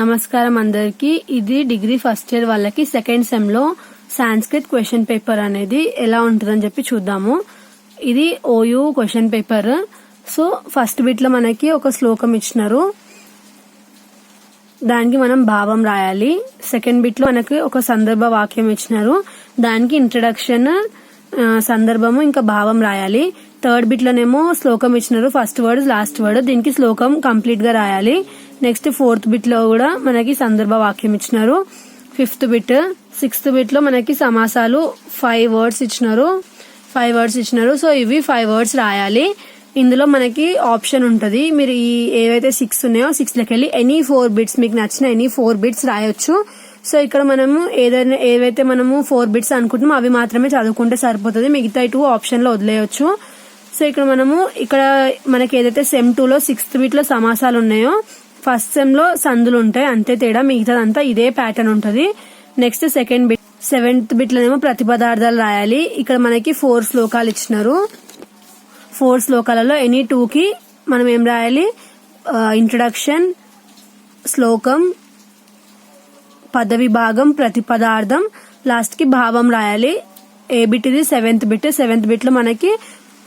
నమస్కారం అందరికి. ఇది డిగ్రీ ఫస్ట్ ఇయర్ వాళ్ళకి సెకండ్ సెమ్ లో సాంస్క్రిట్ క్వశ్చన్ పేపర్ అనేది ఎలా ఉంటుందని చెప్పి చూద్దాము. ఇది OU question paper. So first bit లో మనకి ఒక శ్లోకం ఇచ్చినారు, దానికి మనం భావం రాయాలి. సెకండ్ బిట్ లో మనకి ఒక సందర్భ వాక్యం ఇచ్చినారు, దానికి ఇంట్రడక్షన్, సందర్భము ఇంకా భావం రాయాలి. థర్డ్ బిట్ లోనేమో శ్లోకం ఇచ్చినారు, ఫస్ట్ వర్డ్ లాస్ట్ వర్డ్, దీనికి శ్లోకం కంప్లీట్ గా రాయాలి. నెక్స్ట్ ఫోర్త్ బిట్ లో కూడా మనకి సందర్భ వాక్యం ఇచ్చినారు. ఫిఫ్త్ బిట్, సిక్స్త్ బిట్ లో మనకి సమాసాలు 5 వర్డ్స్ ఇచ్చినారు. సో ఇవి 5 వర్డ్స్ రాయాలి. ఇందులో మనకి ఆప్షన్ ఉంటది, మీరు ఈ ఏవైతే 6 ఉన్నాయో 6 లకి వెళ్ళి ఎనీ 4 బిట్స్, మీకు నచ్చిన ఎనీ 4 బిట్స్ రాయొచ్చు. సో ఇక్కడ మనము ఏవైతే మనము 4 బిట్స్ అనుకుంటున్నామో అవి మాత్రమే చదువుకుంటే సరిపోతుంది, మిగతా 2 ఆప్షన్ లో వదిలేయచ్చు. సో ఇక్కడ మనకి ఏదైతే సెమ్ 2 లో 6th బిట్ లో సమాసాలు ఉన్నాయో ఫస్ట్ సెమ్ లో సందులు ఉంటాయి, అంతే తేడా, మిగతాదంతా ఇదే ప్యాటర్న్ ఉంటది. Next second bit, 7th bit లోనేమో ప్రతిపదార్థాలు రాయాలి. ఇక్కడ మనకి 4 శ్లోకాలు ఇచ్చినారు. 4 శ్లోకాలలో ఎనీ 2 కి మనం ఏం రాయాలి, ఇంట్రడక్షన్, శ్లోకం, పదవి భాగం, ప్రతిపదార్థం, లాస్ట్ కి భావం రాయాలి. ఏ బిట్ ఇది 7th బిట్. 7th బిట్ లో మనకి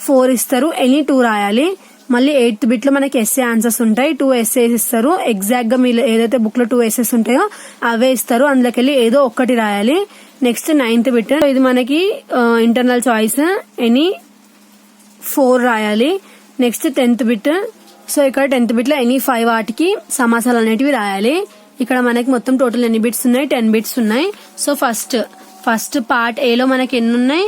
4 ఇస్తారు, ఎనీ 2 రాయాలి. మళ్ళీ 8th బిట్ లో మనకి ఎస్ఏ ఆన్సర్స్ ఉంటాయి, 2 ఎస్ఏస్ ఇస్తారు. ఎగ్జాక్ట్ గా మీరు ఏదైతే బుక్ లో 2 ఎస్ఏస్ ఉంటాయో అవే ఇస్తారు, అందులోకి వెళ్ళి ఏదో ఒక్కటి రాయాలి. నెక్స్ట్ 9th బిట్, ఇది మనకి ఇంటర్నల్ చాయిస్, ఎనీ 4 రాయాలి. Next 10th bit. సో ఇక్కడ 10th బిట్ లో ఎనీ 5 వాటికి సమాసాలు అనేటివి రాయాలి. ఇక్కడ మనకి మొత్తం టోటల్ ఎన్ని బిట్స్ ఉన్నాయి, 10 బిట్స్ ఉన్నాయి. సో ఫస్ట్ పార్ట్ ఏ లో మనకి ఎన్ని ఉన్నాయి,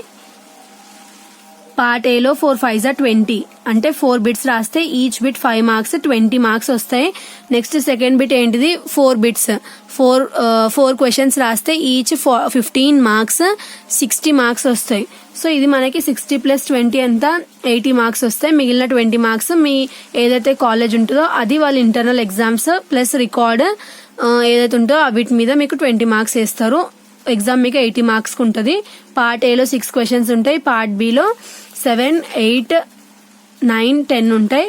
పార్ట్ ఏ లో 4 5 20, అంటే 4 బిట్స్ రాస్తే ఈచ్ బిట్ 5 మార్క్స్, 20 మార్క్స్ వస్తాయి. నెక్స్ట్ సెకండ్ బిట్ ఏంటిది, 4 బిట్స్, 4 క్వశ్చన్స్ రాస్తే ఈచ్ 15 మార్క్స్, 60 మార్క్స్ వస్తాయి. సో ఇది మనకి 60 + 20 ఎంత, 80 మార్క్స్ వస్తాయి. మిగిలిన 20 మార్క్స్ మీ ఏదైతే కాలేజ్ ఉంటుందో అది వాళ్ళ ఇంటర్నల్ ఎగ్జామ్స్ ప్లస్ రికార్డ్ ఏదైతే ఉంటుందో వీటి మీద మీకు 20 మార్క్స్ వేస్తారు. ఎగ్జామ్ మీకు 80 మార్క్స్ ఉంటుంది. పార్ట్ ఏలో 6 క్వశ్చన్స్ ఉంటాయి, పార్ట్ బిలో 7 8 9 10 ఉంటాయి,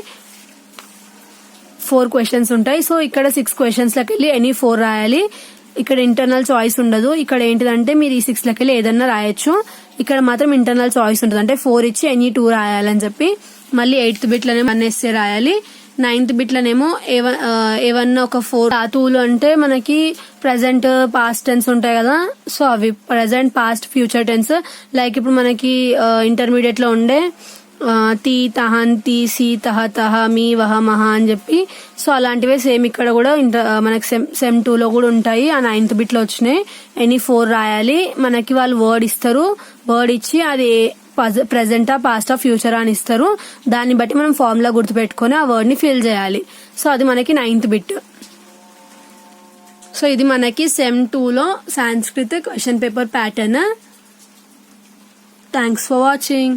4 క్వశ్చన్స్ ఉంటాయి. సో ఇక్కడ 6 క్వశ్చన్స్ లకి వెళ్ళి ఎనీ 4 రాయాలి. ఇక్కడ ఇంటర్నల్ చాయిస్ ఉండదు. ఇక్కడ ఏంటిదంటే మీరు ఈ 6 లకి వెళ్ళి ఏదన్నా రాయొచ్చు, ఇక్కడ మాత్రం ఇంటర్నల్ చాయిస్ ఉంటుంది, అంటే 4 ఇచ్చి ఎనీ 2 రాయాలని చెప్పి. మళ్ళీ 8th బిట్ లోనే 1 ఎస్ఏ రాయాలి. 9th బిట్ లోనేమో ఏవన్నా ఒక 4 ధాతువులు, అంటే మనకి ప్రెసెంట్ పాస్ట్ టెన్స్ ఉంటాయి కదా, సో అవి present past future tense. Like ఇప్పుడు మనకి ఇంటర్మీడియట్ లో ఉండే తి తహన్ తి సి తహ తహ మీ వహ మహ అని చెప్పి, సో అలాంటివే సేమ్ ఇక్కడ కూడా మనకి సెమ్ 2 లో కూడా ఉంటాయి. ఆ 9th బిట్ లో వచ్చినాయి. ఎనీ 4 రాయాలి. మనకి వాళ్ళు వర్డ్ ఇస్తారు, వర్డ్ ఇచ్చి అది ప్రెసెంటా పాస్టా ఫ్యూచర్ అని ఇస్తారు, దాన్ని బట్టి మనం ఫార్ములా గుర్తుపెట్టుకుని ఆ వర్డ్ ని ఫిల్ చేయాలి. సో అది మనకి 9th బిట్. సో ఇది మనకి సెమ్ 2 లో Sanskrit question paper pattern. Thanks for watching.